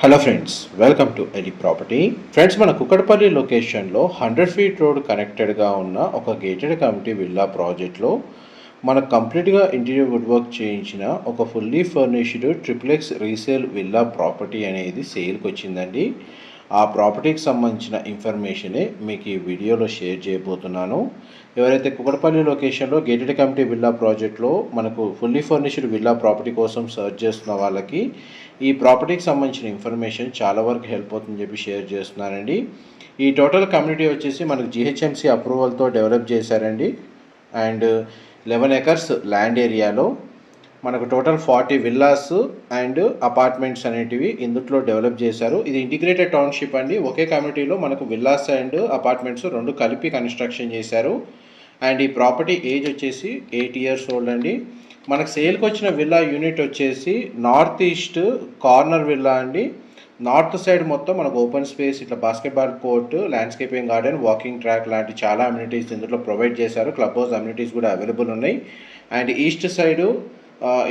Hello friends, welcome to AD property. Friends, మన కుకట్పల్లి లొకేషన్లో 100 feet road కనెక్టెడ్గా ఉన్న ఒక గేటెడ్ కమ్యూనిటీ విల్లా ప్రాజెక్ట్లో మనకు కంప్లీట్గా ఇంటీరియర్ వుడ్ వర్క్ చేయించిన ఒక fully furnished triplex resale villa property అనేది సేల్కి వచ్చిందండి. ఆ ప్రాపర్టీకి సంబంధించిన ఇన్ఫర్మేషనే మీకు ఈ వీడియోలో షేర్ చేయబోతున్నాను. ఎవరైతే కుకట్పల్లి లొకేషన్లో గేటెడ్ కమ్యూనిటీ విల్లా ప్రాజెక్ట్లో మనకు ఫుల్లీ ఫర్నిష్డ్ విల్లా ప్రాపర్టీ కోసం సర్చ్ చేస్తున్న వాళ్ళకి ఈ ప్రాపర్టీకి సంబంధించిన ఇన్ఫర్మేషన్ చాలా వరకు హెల్ప్ అవుతుందని చెప్పి షేర్ చేస్తున్నానండి. ఈ టోటల్ కమ్యూనిటీ వచ్చేసి మనకు జిహెచ్ఎంసీ అప్రూవల్తో డెవలప్ చేశారండి. అండ్ 11 ఎకర్స్ ల్యాండ్ ఏరియాలో మనకు టోటల్ 40 విల్లాస్ అండ్ అపార్ట్మెంట్స్ అనేటివి ఇందులో డెవలప్ చేశారు. ఇది ఇంటిగ్రేటెడ్ టౌన్షిప్ అండి. ఒకే కమ్యూనిటీలో మనకు విల్లాస్ అండ్ అపార్ట్మెంట్స్ రెండు కలిపి కన్స్ట్రక్షన్ చేశారు. అండ్ ఈ ప్రాపర్టీ ఏజ్ వచ్చేసి 8 ఇయర్స్ ఓల్డ్ అండి. మనకు సేల్కి వచ్చిన విల్లా యూనిట్ వచ్చేసి నార్త్ ఈస్ట్ కార్నర్ విల్లా అండి. నార్త్ సైడ్ మొత్తం మనకు ఓపెన్ స్పేస్, ఇట్లా basketball court, landscaping garden, walking track లాంటి చాలా అమ్యూనిటీస్ ఇందులో ప్రొవైడ్ చేశారు. క్లబ్ హౌస్ అమ్యూనిటీస్ కూడా అవైలబుల్ ఉన్నాయి. And east side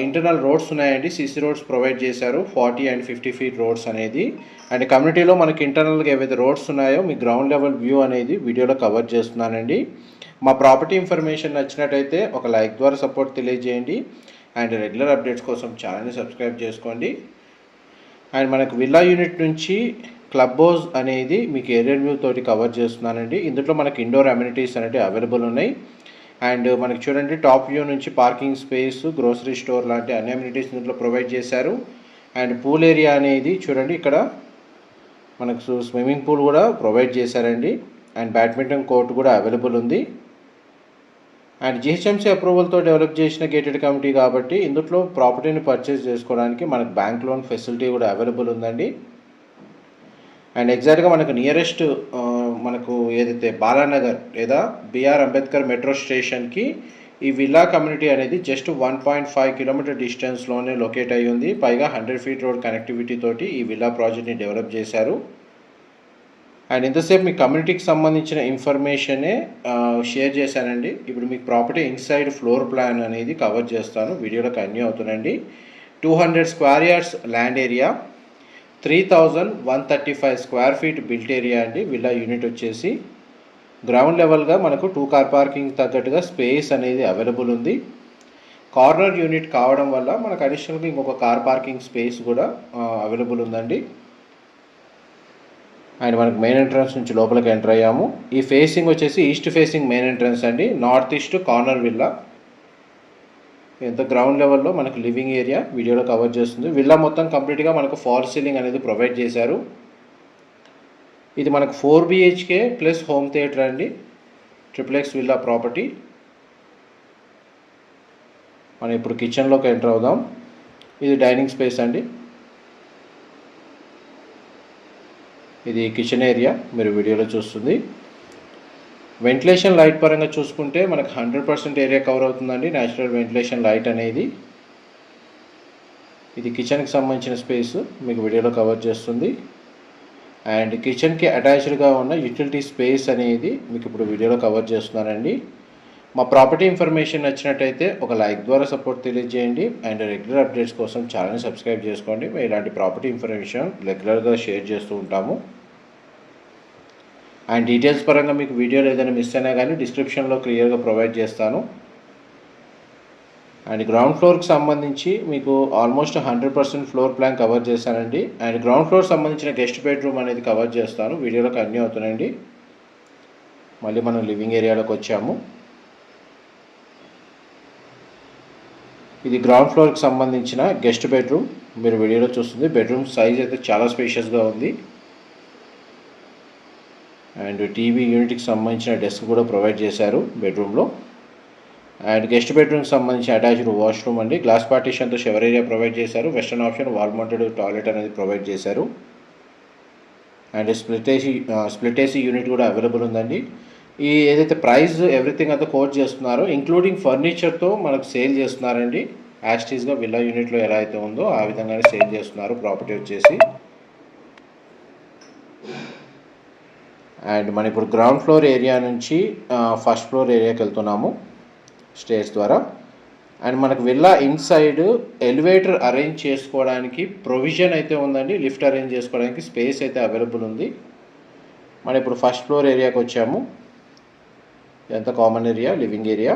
internal roads ఉన్నాయండి. సిసి రోడ్స్ ప్రొవైడ్ చేశారు, 40 అండ్ 50 ఫీట్ రోడ్స్ అనేది. అండ్ కమ్యూనిటీలో మనకి ఇంటర్నల్గా ఏవైతే రోడ్స్ ఉన్నాయో మీ గ్రౌండ్ లెవెల్ వ్యూ అనేది వీడియోలో కవర్ చేస్తున్నానండి. మా ప్రాపర్టీ ఇన్ఫర్మేషన్ నచ్చినట్టయితే ఒక లైక్ ద్వారా సపోర్ట్ తెలియజేయండి. అండ్ రెగ్యులర్ అప్డేట్స్ కోసం ఛానల్ని సబ్స్క్రైబ్ చేసుకోండి. అండ్ మనకు విల్లా యూనిట్ నుంచి క్లబ్ హౌస్ అనేది మీకు ఏరియర్ వ్యూ తోటి కవర్ చేస్తున్నానండి. ఇందులో మనకి ఇండోర్ అమ్యూనిటీస్ అనేవి అవైలబుల్ ఉన్నాయి. అండ్ మనకి చూడండి, టాప్ వ్యూ నుంచి పార్కింగ్ స్పేస్, గ్రోసరీ స్టోర్ లాంటి అన్ని అమ్యూనిటీస్ ఇందులో ప్రొవైడ్ చేశారు. అండ్ పూల్ ఏరియా అనేది చూడండి, ఇక్కడ మనకు స్విమ్మింగ్ పూల్ కూడా ప్రొవైడ్ చేశారండి. అండ్ బ్యాడ్మింటన్ కోర్ట్ కూడా అవైలబుల్ ఉంది. అండ్ జిహెచ్ఎంసీ అప్రూవల్తో డెవలప్ చేసిన గేటెడ్ కమ్యూనిటీ కాబట్టి ఇందులో ప్రాపర్టీని పర్చేస్ చేసుకోవడానికి మనకు బ్యాంక్ లోన్ ఫెసిలిటీ కూడా అవైలబుల్ ఉందండి. అండ్ ఎగ్జాక్ట్గా మనకు నియరెస్ట్ మనకు ఏదైతే బాలానగర్ లేదా బిఆర్ అంబేద్కర్ మెట్రో స్టేషన్కి ఈ విల్లా కమ్యూనిటీ అనేది జస్ట్ 1.5 కిలోమీటర్ డిస్టెన్స్లోనే లొకేట్ అయ్యి ఉంది. పైగా 100 ఫీట్ రోడ్ కనెక్టివిటీ తోటి ఈ విల్లా ప్రాజెక్ట్ని డెవలప్ చేశారు. అండ్ ఇంతసేపు మీ కమ్యూనిటీకి సంబంధించిన ఇన్ఫర్మేషనే షేర్ చేశానండి. ఇప్పుడు మీకు ప్రాపర్టీ ఇన్సైడ్ ఫ్లోర్ ప్లాన్ అనేది కవర్ చేస్తాను, వీడియోలో కంటిన్యూ అవుతుందండి. 200 square yards land area, 3135 square feet built area అండి. విల్లా యూనిట్ వచ్చేసి గ్రౌండ్ లెవెల్గా మనకు 2 కార్ పార్కింగ్ తగ్గట్టుగా స్పేస్ అనేది అవైలబుల్ ఉంది. కార్నర్ యూనిట్ కావడం వల్ల మనకు అడిషనల్గా ఇంకొక కార్ పార్కింగ్ స్పేస్ కూడా అవైలబుల్ ఉందండి. అండ్ మనకు మెయిన్ ఎంట్రన్స్ నుంచి లోపలికి ఎంటర్ అయ్యాము. ఈ ఫేసింగ్ వచ్చేసి ఈస్ట్ ఫేసింగ్ మెయిన్ ఎంట్రన్స్ అండి. North east corner villa. ఎంత గ్రౌండ్ లెవెల్లో మనకు లివింగ్ ఏరియా వీడియోలో కవర్ చేస్తుంది. విల్లా మొత్తం కంప్లీట్గా మనకు ఫాల్ సీలింగ్ అనేది ప్రొవైడ్ చేశారు. ఇది మనకు 4 BHK ప్లస్ హోమ్ థియేటర్ అండి. Triplex villa property. మనం ఇప్పుడు కిచెన్లోకి ఎంటర్ అవుదాం. ఇది డైనింగ్ స్పేస్ అండి. ఇది కిచెన్ ఏరియా మీరు వీడియోలో చూస్తుంది. వెంటిలేషన్ లైట్ పరంగా చూసుకుంటే మనకు 100% ఏరియా కవర్ అవుతుందండి. న్యాచురల్ వెంటిలేషన్ లైట్ అనేది. ఇది కిచెన్కి సంబంధించిన స్పేస్ మీకు వీడియోలో కవర్ చేస్తుంది. అండ్ కిచెన్కి అటాచ్డ్గా ఉన్న యూటిలిటీ స్పేస్ అనేది మీకు ఇప్పుడు వీడియోలో కవర్ చేస్తున్నానండి. మా ప్రాపర్టీ ఇన్ఫర్మేషన్ నచ్చినట్టయితే ఒక లైక్ ద్వారా సపోర్ట్ తెలియజేయండి. అండ్ రెగ్యులర్ అప్డేట్స్ కోసం ఛానల్ని సబ్స్క్రైబ్ చేసుకోండి. మేము ఇలాంటి ప్రాపర్టీ ఇన్ఫర్మేషన్ రెగ్యులర్గా షేర్ చేస్తూ ఉంటాము. అండ్ డీటెయిల్స్ పరంగా మీకు వీడియోలో ఏదైనా మిస్ అయినా కానీ డిస్క్రిప్షన్లో క్లియర్గా ప్రొవైడ్ చేస్తాను. అండ్ గ్రౌండ్ ఫ్లోర్కి సంబంధించి మీకు ఆల్మోస్ట్ 100% ఫ్లోర్ ప్లాన్ కవర్ చేశానండి. అండ్ గ్రౌండ్ ఫ్లోర్ సంబంధించిన గెస్ట్ బెడ్రూమ్ అనేది కవర్ చేస్తాను, వీడియోలో కంటిన్యూ అవుతున్నాయండి. మళ్ళీ మనం లివింగ్ ఏరియాలోకి వచ్చాము. ఇది గ్రౌండ్ ఫ్లోర్కి సంబంధించిన గెస్ట్ బెడ్రూమ్ మీరు వీడియోలో చూస్తుంది. బెడ్రూమ్ సైజ్ అయితే చాలా స్పేషియస్గా ఉంది. అండ్ టీవీ యూనిట్కి సంబంధించిన డెస్క్ కూడా ప్రొవైడ్ చేశారు బెడ్రూమ్లో. అండ్ గెస్ట్ బెడ్రూమ్కి సంబంధించిన అటాచ్డ్ వాష్రూమ్ అండి. గ్లాస్ పార్టీషన్తో షవర్ ఏరియా ప్రొవైడ్ చేశారు. Western option wall mounted toilet అనేది ప్రొవైడ్ చేశారు. అండ్ స్ప్లిట్ ఏసీ యూనిట్ కూడా అవైలబుల్ ఉందండి. ఈ ఏదైతే ప్రైస్ ఎవ్రీథింగ్ అంతా కోట్ చేస్తున్నారో ఇంక్లూడింగ్ ఫర్నిచర్తో మనకు సేల్ చేస్తున్నారండి. యాస్టీస్గా విల్లా యూనిట్లో ఎలా అయితే ఉందో ఆ విధంగానే సేల్ చేస్తున్నారు ప్రాపర్టీ వచ్చేసి. అండ్ మనం ఇప్పుడు గ్రౌండ్ ఫ్లోర్ ఏరియా నుంచి ఫస్ట్ ఫ్లోర్ ఏరియాకి వెళ్తున్నాము స్టేర్స్ ద్వారా. అండ్ మనకు విల్లా ఇన్సైడ్ ఎలివేటర్ అరేంజ్ చేసుకోవడానికి ప్రొవిజన్ అయితే ఉందండి. లిఫ్ట్ అరేంజ్ చేసుకోవడానికి స్పేస్ అయితే అవైలబుల్ ఉంది. మనం ఇప్పుడు ఫస్ట్ ఫ్లోర్ ఏరియాకి వచ్చాము. ఎంత కామన్ ఏరియా, లివింగ్ ఏరియా.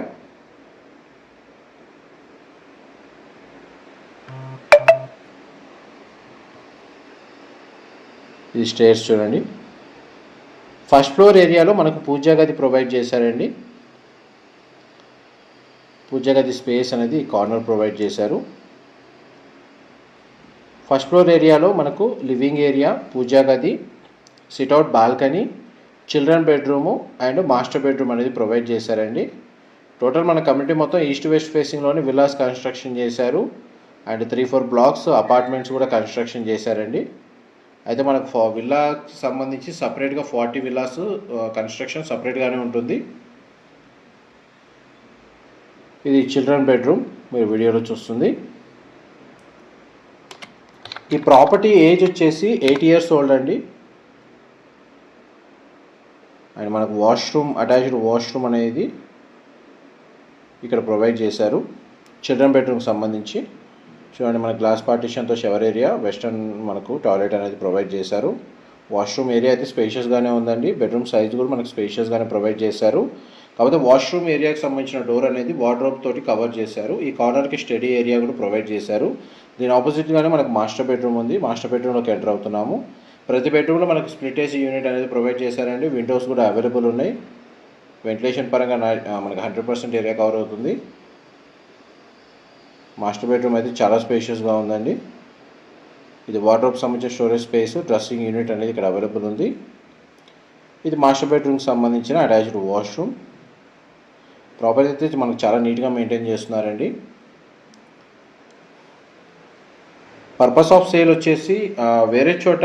ఇది స్టేర్స్ చూడండి. ఫస్ట్ ఫ్లోర్ ఏరియాలో మనకు పూజా గది ప్రొవైడ్ చేశారండి. పూజా గది స్పేస్ అనేది కార్నర్ ప్రొవైడ్ చేశారు. ఫస్ట్ ఫ్లోర్ ఏరియాలో మనకు లివింగ్ ఏరియా, పూజా గది, sit-out balcony, children bedroom and master bedroom అనేది ప్రొవైడ్ చేశారండి. టోటల్ మన కమ్యూనిటీ మొత్తం ఈస్ట్ వెస్ట్ ఫేసింగ్లోని విల్లాస్ కన్స్ట్రక్షన్ చేశారు. అండ్ 3-4 బ్లాక్స్ అపార్ట్మెంట్స్ కూడా కన్స్ట్రక్షన్ చేశారండి. అయితే మనకు విల్లాకి సంబంధించి సపరేట్గా 40 విల్లాస్ కన్స్ట్రక్షన్ సపరేట్గానే ఉంటుంది. ఇది చిల్డ్రన్ బెడ్రూమ్ మీరు వీడియోలో చూస్తుంది. ఈ ప్రాపర్టీ ఏజ్ వచ్చేసి 8 years ఓల్డ్ అండి. అండ్ మనకు వాష్రూమ్, అటాచ్డ్ వాష్రూమ్ అనేది ఇక్కడ ప్రొవైడ్ చేశారు. చిల్డ్రన్ బెడ్రూమ్కి సంబంధించి చూడండి, మన గ్లాస్ పార్టిషన్తో షవర్ ఏరియా, వెస్టర్న్ మనకు టాయిలెట్ అనేది ప్రొవైడ్ చేశారు. వాష్రూమ్ ఏరియా అయితే స్పేషియస్గానే ఉందండి. బెడ్రూమ్ సైజ్ కూడా మనకు స్పేషియస్గానే ప్రొవైడ్ చేశారు. కాకపోతే వాష్రూమ్ ఏరియాకి సంబంధించిన డోర్ అనేది వార్డ్రోబ్ తోటి కవర్ చేశారు. ఈ కార్నర్కి స్టడీ ఏరియా కూడా ప్రొవైడ్ చేశారు. దీని ఆపోజిట్గానే మనకు మాస్టర్ బెడ్రూమ్ ఉంది. మాస్టర్ బెడ్రూమ్లోకి ఎంటర్ అవుతున్నాము. ప్రతి బెడ్రూమ్లో మనకు స్ప్లిట్ ఏసీ యూనిట్ అనేది ప్రొవైడ్ చేశారండి. విండోస్ కూడా అవైలబుల్ ఉన్నాయి. వెంటిలేషన్ పరంగా మనకు 100% ఏరియా కవర్ అవుతుంది. మాస్టర్ బెడ్రూమ్ అయితే చాలా స్పేషియస్గా ఉందండి. ఇది వార్డ్రోబ్కి సంబంధించిన స్టోరేజ్ స్పేస్, డ్రెస్సింగ్ యూనిట్ అనేది ఇక్కడ అవైలబుల్ ఉంది. ఇది మాస్టర్ బెడ్రూమ్కి సంబంధించిన అటాచ్డ్ వాష్రూమ్. ప్రాపర్టీ అయితే మనకు చాలా నీట్గా మెయింటైన్ చేస్తున్నారండి. పర్పస్ ఆఫ్ సేల్ వచ్చేసి వేరే చోట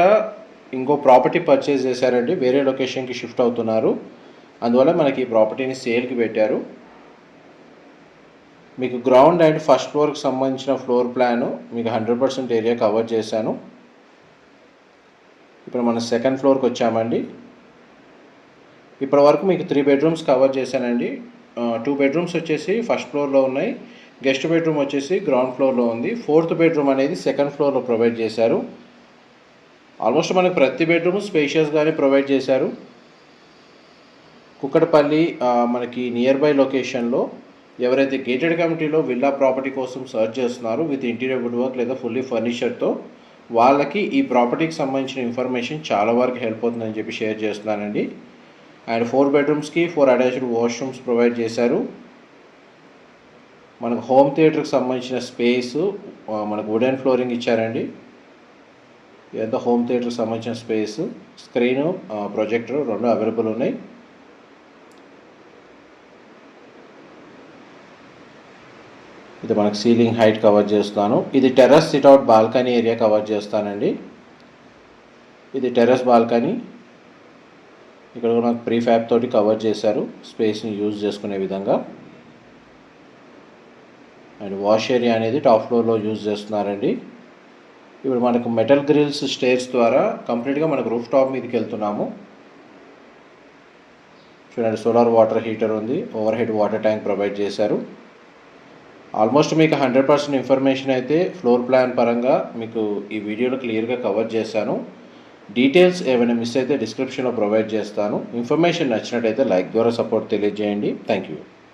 ఇంకో ప్రాపర్టీ పర్చేజ్ చేశారండి. వేరే లొకేషన్కి షిఫ్ట్ అవుతున్నారు. అందువల్ల మనకి ఈ ప్రాపర్టీని సేల్కి పెట్టారు. మీకు గ్రౌండ్ అండ్ ఫస్ట్ ఫ్లోర్కి సంబంధించిన ఫ్లోర్ ప్లాను మీకు 100% ఏరియా కవర్ చేశాను. ఇప్పుడు మనం సెకండ్ ఫ్లోర్కి వచ్చామండి. ఇప్పటి వరకు మీకు 3 బెడ్రూమ్స్ కవర్ చేశానండి. 2 బెడ్రూమ్స్ వచ్చేసి ఫస్ట్ ఫ్లోర్లో ఉన్నాయి. గెస్ట్ బెడ్రూమ్ వచ్చేసి గ్రౌండ్ ఫ్లోర్లో ఉంది. 4th బెడ్రూమ్ అనేది సెకండ్ ఫ్లోర్లో ప్రొవైడ్ చేశారు. ఆల్మోస్ట్ మనకు ప్రతి బెడ్రూమ్ స్పేషియస్గానే ప్రొవైడ్ చేశారు. కుక్కడపల్లి మనకి నియర్ బై లొకేషన్లో ఎవరైతే గేటెడ్ కమ్యూనిటీలో విల్లా ప్రాపర్టీ కోసం సర్చ్ చేస్తున్నారో విత్ ఇంటీరియర్ వుడ్ వర్క్ లేదా ఫుల్లీ ఫర్నిచర్తో, వాళ్ళకి ఈ ప్రాపర్టీకి సంబంధించిన ఇన్ఫర్మేషన్ చాలా వరకు హెల్ప్ అవుతుందని చెప్పి షేర్ చేస్తున్నానండి. అండ్ 4 బెడ్రూమ్స్కి 4 అటాచ్డ్ వాష్రూమ్స్ ప్రొవైడ్ చేశారు. మనకు హోమ్ థియేటర్కి సంబంధించిన స్పేస్ మనకు వుడెన్ ఫ్లోరింగ్ ఇచ్చారండి. ఇదంతా హోమ్ థియేటర్కి సంబంధించిన స్పేస్, స్క్రీను, ప్రొజెక్టర్ 2 అవైలబుల్ ఉన్నాయి. ఇది మనకు సీలింగ్ హైట్ కవర్ చేస్తాను. ఇది terrace sit-out balcony area cover చేస్తానండి. ఇది టెర్రస్ బాల్కనీ. ఇక్కడ కూడా మనకు ప్రీఫ్యాబ్ తోటి కవర్ చేశారు స్పేస్ని యూజ్ చేసుకునే విధంగా. అండ్ వాష్ ఏరియా అనేది టాప్ ఫ్లోర్లో యూజ్ చేస్తున్నారండి. ఇప్పుడు మనకు మెటల్ గ్రిల్స్ స్టేర్స్ ద్వారా కంప్లీట్గా మనకు రూఫ్ టాప్ మీదకి వెళ్తున్నాము. చూడండి, సోలార్ వాటర్ హీటర్ ఉంది. Over head water tank provide చేశారు. ఆల్మోస్ట్ మీకు 100% ఇన్ఫర్మేషన్ అయితే ఫ్లోర్ ప్లాన్ పరంగా మీకు ఈ వీడియోలో క్లియర్గా కవర్ చేశాను. డీటెయిల్స్ ఏమైనా మిస్ అయితే డిస్క్రిప్షన్లో ప్రొవైడ్ చేస్తాను. ఇన్ఫర్మేషన్ నచ్చినట్టయితే లైక్ ద్వారా సపోర్ట్ తెలియజేయండి. Thank you.